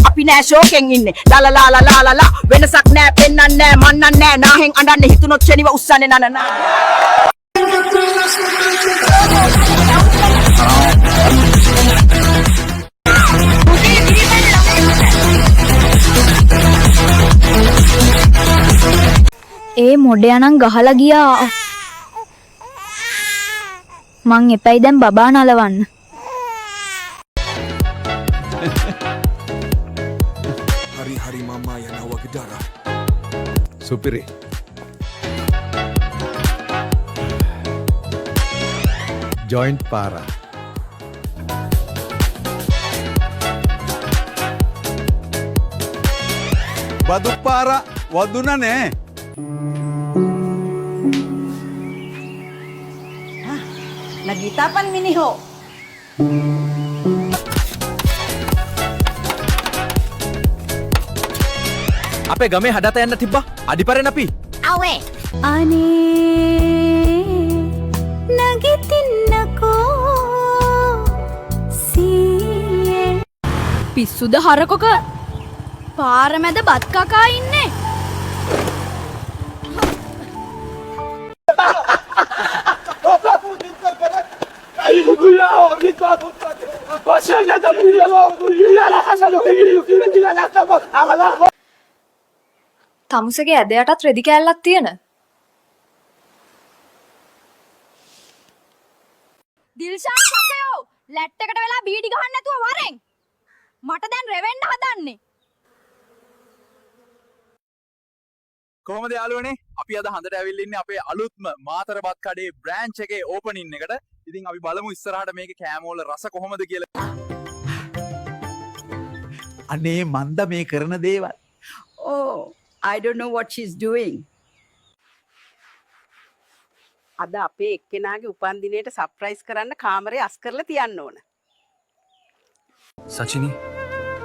අපි නෑ ෂෝකෙන් ඉන්නේ ලා ලා ලා ලා ලා වෙනසක් නෑ පෙන්නන්නේ නෑ මන්නන්නේ නෑ නාහෙන් අඬන්නේ හිතුනොත් ෂෙනිව උස්සන්නේ නනනා ඒ මොඩයා නම් ගහලා ගියා. මං එපැයි දැන් බබා නලවන්න. Hari-hari mama yang awak gedara. Supiri. Joint para. Badu para waduna ne. Nagita pan miniho. අපේ ගමේ හදත යන්න තිබ්බා අඩිපරෙන් අපි Awe. අනේ නගිටින්නකෝ සීයේ පිස්සුද හරකොක පාර මැද බත් කකා ඉන්නේ. තමුසගේ ඇදයටත් රෙදි කෑල්ලක් තියෙන. දිල්ෂාන් සතයෝ ලැට් එකට වෙලා බීඩි ගහන්න නැතුව වරෙන්. මට දැන් රෙවෙන්න හදන්නේ. කොහොමද යාළුවනේ අපි අද හඳට ඇවිල්ලා ඉන්නේ අපේ අලුත්ම මාතරබත් කඩේ බ්‍රෑන්ච් එකේ ඕපනින් එකට. ඉතින් අපි බලමු ඉස්සරහට මේකේ කෑම වල රස කොහොමද කියලා. අනේ මන්ද මේ කරන දේවල්. Oh, I don't know what she's doing. අද අපේ එක්කෙනාගේ උපන් දිනේට සර්ප්‍රයිස් කරන්න කාමරේ අස් කරලා තියන්න ඕන. Sachini,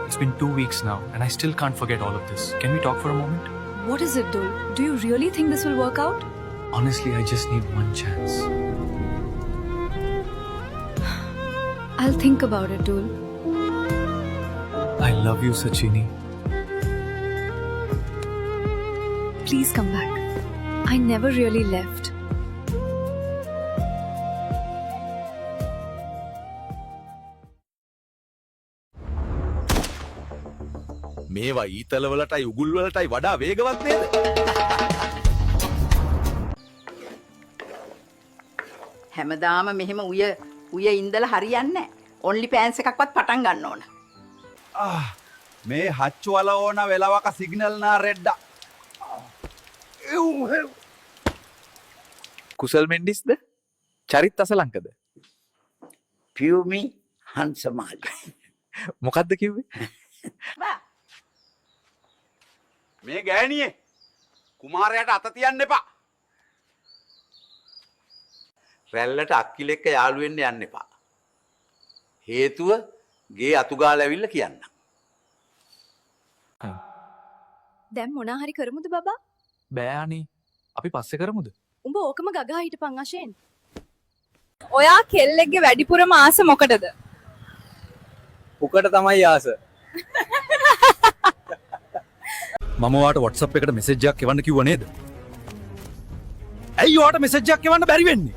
it's been 2 weeks now and I still can't forget all of this. Can we talk for a moment? What is it, Dul? Do you really think this will work out? Honestly, I just need one chance. I'll think about it, Dul. I love you, Sachini. Please come back. I never really left. මේවා ඊතල වලටයි උගුල් වලටයි වඩා වේගවත් නේද? හැමදාම මෙහෙම උය ඉඳලා හරියන්නේ නැහැ. Only pans එකක්වත් පටන් ගන්න ඕන. මේ හච්චු වල ඕන වෙලවක සිග්නල් නා රෙඩ්ඩා. කුසල් මෙන්ඩිස්ද? චරිත් අසලංකද? පියුමි හංසමාලි. මොකද්ද කිව්වේ? මේ ගෑණියේ කුමාරයාට අත තියන්න එපා. රැල්ලට අක්කිල එක්ක යාළු වෙන්න යන්න එපා. හේතුව ගේ අතුගාලා ඇවිල්ලා කියන්න. දැන් මොනා හරි කරමුද බබා? බෑ අනේ. අපි පස්සේ කරමුද? උඹ ඕකම ගගා හිටපන් අෂෙන්. ඔයා කෙල්ලෙක්ගේ වැඩිපුරම ආස මොකටද? උකට තමයි ආස. මම ඔයාට WhatsApp එකට මෙසේජ් එකක් එවන්න කිව්වා නේද? ඇයි ඔයාට මෙසේජ් එකක් එවන්න බැරි වෙන්නේ?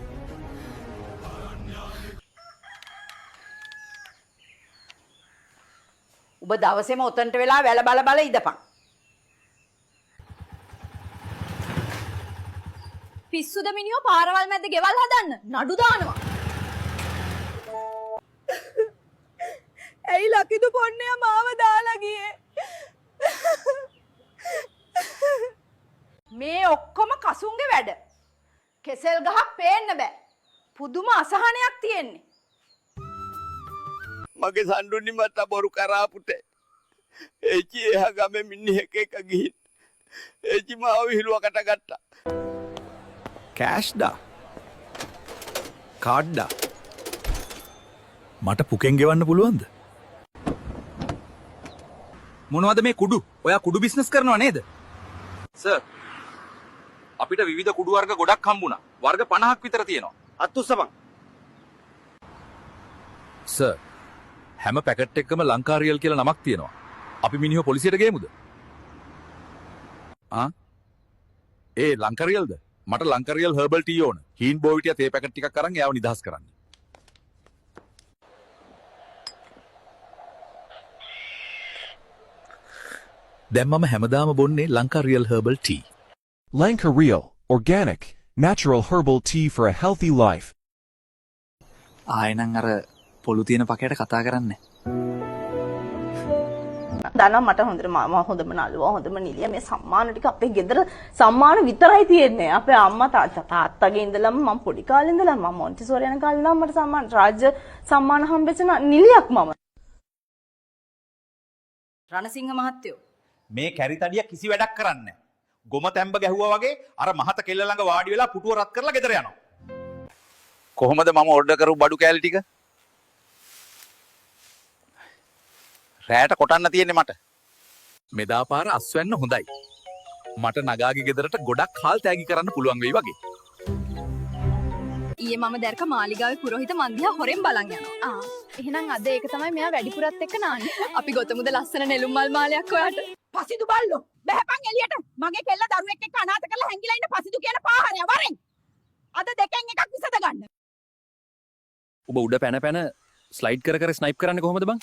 ඔබ දවසේම උතන්ට වෙලා වැල බල ඉඳපන්. පිස්සුද මිනිහෝ පාරවල් මැද්ද ගෙවල් හදන්න නඩු දානවා. ඇයි ලකිදු පොන්නයා මාව දාලා ගියේ? මේ ඔක්කොම කසුන්ගේ වැඩ. කෙසෙල් ගහක් පේන්න බෑ. පුදුම අසහනයක් තියෙන්නේ. මගේ සම්ඩුනි මට බොරු කරා පුතේ. එචි එහා ගමේ මිනිහෙක් එක්ක ගිහින් එචි මාව විහිළුවකට ගත්තා. කෑෂ්ඩා කාඩ්ඩා මට පුකෙන් ගෙවන්න පුළුවන්ද? මොනවද මේ කුඩු? ඔයා කුඩු බිස්නස් කරනවා නේද? සර් අපිට විවිධ කුඩු වර්ග ගොඩක් හම්බුණා. වර්ග 50ක් විතර තියෙනවා. අත්උස්සපන්. සර් හැම පැකට් එකකම ලංකා රියල් කියලා නමක් තියෙනවා. අපි මිනිහව පොලිසියට ගේමුද? ඒ ලංකා රියල්ද? මට ලංකා රියල් හර්බල් ටී ඕන. හීන් බෝවිටියා තේ පැකට් ටිකක් අරන් එයාව නිදහස් කරන්න. දැන් මම හැමදාම බොන්නේ Lanka real herbal tea. Lanka Real, organic, natural herbal tea for a healthy life. ආයෙනම් අර පොළු තියෙන පකයට කතා කරන්නේ. දන්නා මට හොඳට මාමා හොඳම නළුවා හොඳම නිලිය මේ සම්මාන ටික අපේ ගෙදර සම්මාන විතරයි තියෙන්නේ. අපේ අම්මා තාත්තගේ ඉඳලම මම පොඩි කාලේ ඉඳලා මම මොන්ටිසෝරි යන කාලේ ඉඳලා මට සම්මාන රාජ්‍ය සම්මාන හම්බෙච්ච නිලියක් මම. රණසිංහ මහත්තයෝ මේ කැරිතඩිය කිසි වැඩක් කරන්නේ නැහැ. ගොම තැම්බ ගැහුවා වගේ අර මහත කෙල්ල ළඟ වාඩි වෙලා පුටුව රත් කරලා ගෙදර යනවා. කොහොමද මම ඕඩර් කරු බඩු කෑලි ටික? රැයට කොටන්න තියෙන්නේ මට. මෙදා පාර අස්වැන්න හොඳයි. මට නගාගේ ගෙදරට ගොඩක් කාල් තෑගි කරන්න පුළුවන් වෙයි වගේ. ඊයේ මම දැක්ක මාලිගාවේ පුරোহিত මන්දියා හොරෙන් බලන් යනවා. එහෙනම් අද ඒක තමයි මෙයා වැඩිපුරත් එක්ක නාන්නේ. අපි ගොතමුද ලස්සන නෙළුම් මල් මාලයක් ඔයාට. පසිදු බල්ලෝ බහැපන් එළියට. මගේ කෙල්ල දරුවෙක් එක්ක අනාථ කරලා හැංගිලා ඉන්න පසිදු කියන පාහරය වරෙන්. අද දෙකෙන් එකක් විසඳ ගන්න. ඔබ උඩ පැන පැන ස්ලයිඩ් කර කර ස්නයිප් කරන්නේ කොහොමද බං?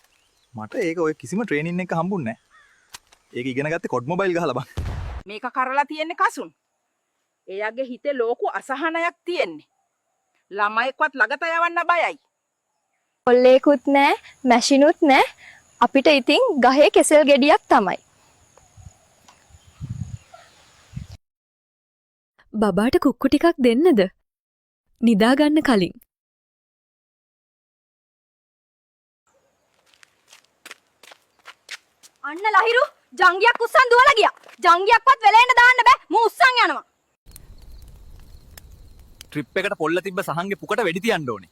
මට ඒක ඔය කිසිම ට්‍රේනින් එක හම්බුන්නේ නැහැ. ඒක ඉගෙන ගත්තේ කොඩ් මොබයිල් ගහලා බං. මේක කරලා තියෙන්නේ කසුන්. එයාගේ හිතේ ලෝකු අසහනයක් තියෙන්නේ. ළමයික්වත් ළඟට යවන්න බයයි. කොල්ලේකුත් නෑ, මැෂිනුත් නෑ. අපිට ඉතින් ගහේ කෙසෙල් ගෙඩියක් තමයි. බබාට කුක්කු ටිකක් දෙන්නද? නිදා ගන්න කලින්. අන්න ලහිරු ජංගියක් උස්සන් දුවලා ගියා. ජංගියක්වත් වෙලෙන්න දාන්න බෑ. මූ උස්සන් යනවා. ට්‍රිප් එකට පොල්ල තිබ්බ සහන්ගේ පුකට වෙඩි තියන්න ඕනේ.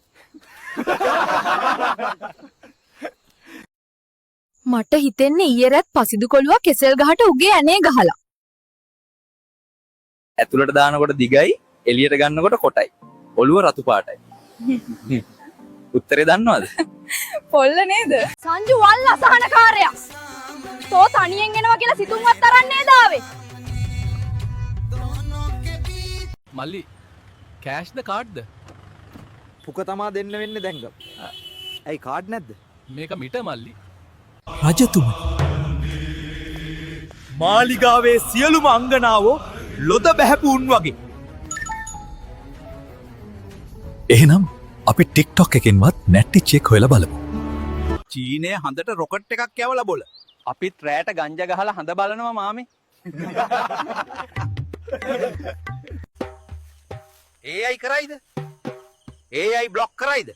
මට හිතෙන්නේ ඊයේ රැත් පසිදු කොළුවා කෙසෙල් ගහට උගේ ඇනේ ගහලා. ඇතුළට දානකොට දිගයි, එළියට ගන්නකොට කොටයි. ඔළුව රතු පාටයි. උත්තරේ දන්නවද? පොල්ල නේද? සංජු වල් අසහනකාරයා. තෝ තනියෙන් එනවා කියලා සිතුම්වත් තරන්නේ නේද ආවේ? මල්ලි කෑෂ්ද කාඩ්ද? පුක තමා දෙන්න වෙන්නේ දැන් ගම්. ඇයි කාඩ් නැද්ද? මේක මිට මල්ලි. රජතුමනි. මාලිගාවේ සියලුම අංගනාවෝ ලොද බැහැපු උන් වගේ. එහෙනම් අපි ටික්ටොක් එකෙන්වත් නැට්ටිච්චෙක් හොයලා බලමු. චීනයේ හඳට රොකට් එකක් යවලා බොල. අපිත් රෑට ගංජ ගහලා හඳ බලනවා මාමේ. AI කරයිද? AI බ්ලොක් කරයිද?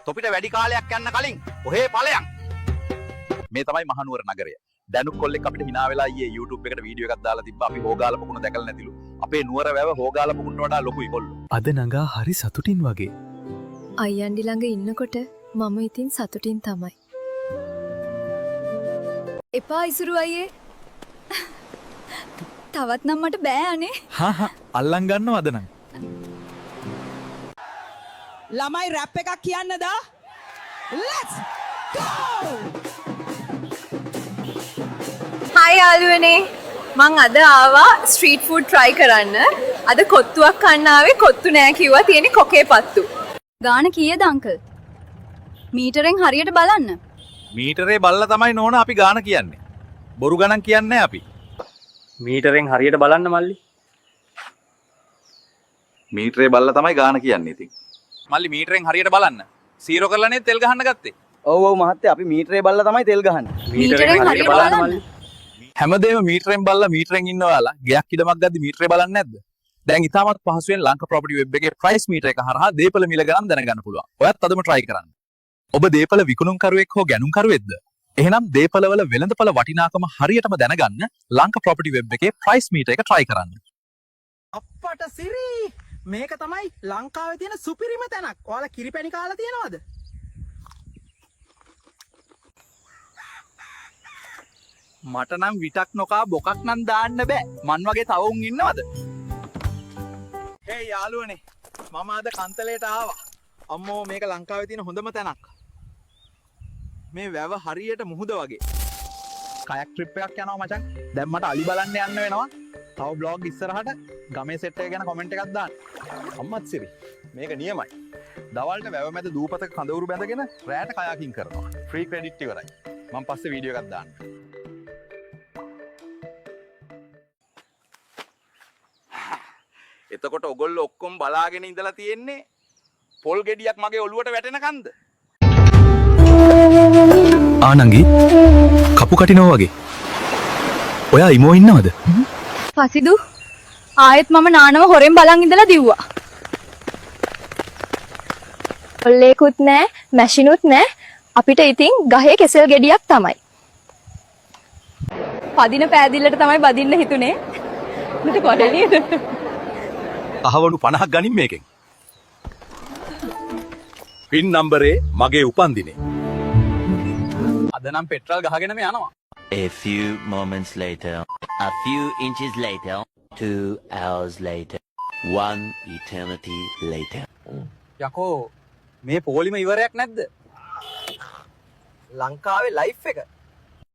තොපිට වැඩි කාලයක් යන්න කලින් ඔහේ ඵලයන්. මේ තමයි මහනුවර නගරය. දැනුක් කොල්ලෙක් අපිට hina වෙලා ඊයේ YouTube එකට වීඩියෝ එකක් දාලා තිබ්බා. අපි හොගාල පොකුණ දැකලා නැතිලු. අපේ නුවර වැව හොගාල පොකුණට වඩා ලොකුයි කොල්ලෝ. අද නගා හරි සතුටින් වගේ. අයියන්ඩි ළඟ ඉන්නකොට මම ඉතින් සතුටින් තමයි. එපා ඉසුරු අයියේ. තවත් නම් මට බෑ අනේ. හා අල්ලන් ගන්නවද නම්? ළමයි රැප් එකක් කියන්නද? Let's go! හයි යාළුවනේ. මං අද ආවා ස්ට්‍රීට් ෆුඩ් try කරන්න. අද කොත්තුවක් කන්න ආවේ කොත්තු නෑ කිව්වා තියෙන්නේ කොකේ පත්තු. ගාන කීයද අංකල්? මීටරෙන් හරියට බලන්න. මීටරේ බල්ලා තමයි නෝන අපි ගාන කියන්නේ. බොරු ගණන් කියන්නේ අපි. මීටරෙන් හරියට බලන්න මල්ලි. මීටරේ බල්ලා තමයි ගාන කියන්නේ ඉතින්. මල්ලි මීටරෙන් හරියට බලන්න. සීරෝ කරලානේ තෙල් ගහන්න ගත්තේ. ඔව් ඔව් මහත්තයා අපි මීටරේ බලලා තමයි තෙල් ගහන්නේ. මීටරෙන් හරියට බලන්න. හැමදේම මීටරෙන් බලලා මීටරෙන් ඉන්නවාලා ගයක් ඉඩමක් ගද්දි මීටරේ බලන්නේ නැද්ද? දැන් ඉතාමත් පහසුවෙන් ලංකා ප්‍රොපර්ටි වෙබ් එකේ ප්‍රයිස් මීටර එක හරහා දීපල මිල ගණන් දැනගන්න පුළුවන්. ඔයත් අදම try කරන්න. ඔබ දීපල විකුණුම්කරුවෙක් හෝ ගැනුම්කරුවෙක්ද? එහෙනම් දීපලවල වෙළඳපළ වටිනාකම හරියටම දැනගන්න ලංකා ප්‍රොපර්ටි වෙබ් එකේ ප්‍රයිස් මීටර එක try කරන්න. අප්පට සිරි මේක තමයි ලංකාවේ තියෙන සුපිරිම තැනක්. ඔයාලා කිරිපැණි කාලා තියෙනවද? මට නම් විටක් නොකා බොකක් නම් දාන්න බෑ. මන් වගේ තව උන් ඉන්නවද? හේ යාළුවනේ මම අද කන්තලේට ආවා. අම්මෝ මේක ලංකාවේ තියෙන හොඳම තැනක්. මේ වැව හරියට මුහුද වගේ. කයක් ට්‍රිප් එකක් යනවා මචං. දැන් මට අලි බලන්න යන්න වෙනවා. තව බ්ලොග් ඉස්සරහට ගමේ සෙට් එක ගැන කමෙන්ට් එකක් දාන්න. අම්මත් සිරි. මේක නියමයි. දවල්ට වැව මැද දූපතක කඳවුරු බැඳගෙන රැයට කයාකින් කරනවා. ෆ්‍රී ක්‍රෙඩිට් ඉවරයි. මම පස්සේ වීඩියෝ එකක් දාන්න. එතකොට ඔගොල්ලෝ ඔක්කොම බලාගෙන ඉඳලා තියෙන්නේ පොල් ගෙඩියක් මගේ ඔළුවට වැටෙනකන්ද? ආනංගි කපු කටිනෝ වගේ. ඔයා ඉමෝ ඉන්නවද? පසිදු ආයෙත් මම නානව හොරෙන් බලන් ඉඳලා දිව්වා. ඔල්ලේකුත් නෑ මැෂිනුත් නෑ අපිට ඉතින් ගහේ කෙසෙල් ගෙඩියක් තමයි. පදින පෑදිල්ලට තමයි බදින්න හිතුනේ. මට කොඩේ නේද? අහවණු 50ක් ගනින් මේකෙන්. පින් නම්බරේ මගේ උපන්දිනේ. අද නම් පෙට්‍රල් ගහගෙනම යනවා. A few moments later, a few inches later, 2 hours later, 1 eternity later. යකෝ මේ පොලිම ඉවරයක් නැද්ද? ලංකාවේ ලයිෆ් එක